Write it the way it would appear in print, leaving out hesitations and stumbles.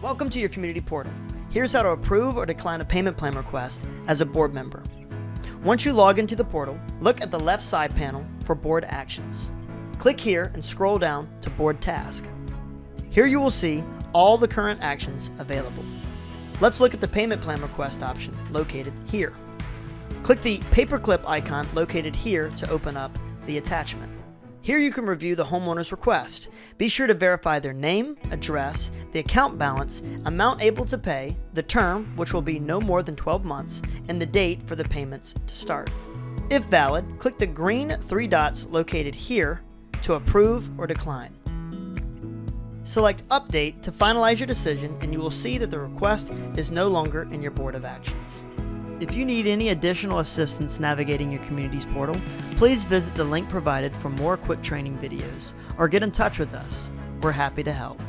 Welcome to your community portal. Here's how to approve or decline a payment plan request as a board member. Once you log into the portal, look at the left side panel for board actions. Click here and scroll down to board task. Here you will see all the current actions available. Let's look at the payment plan request option located here. Click the paperclip icon located here to open up the attachment. Here you can review the homeowner's request. Be sure to verify their name, address, the account balance, amount able to pay, the term, which will be no more than 12 months, and the date for the payments to start. If valid, click the green 3 dots located here to approve or decline. Select Update to finalize your decision, and you will see that the request is no longer in your Board of Actions. If you need any additional assistance navigating your community's portal, please visit the link provided for more quick training videos or get in touch with us. We're happy to help.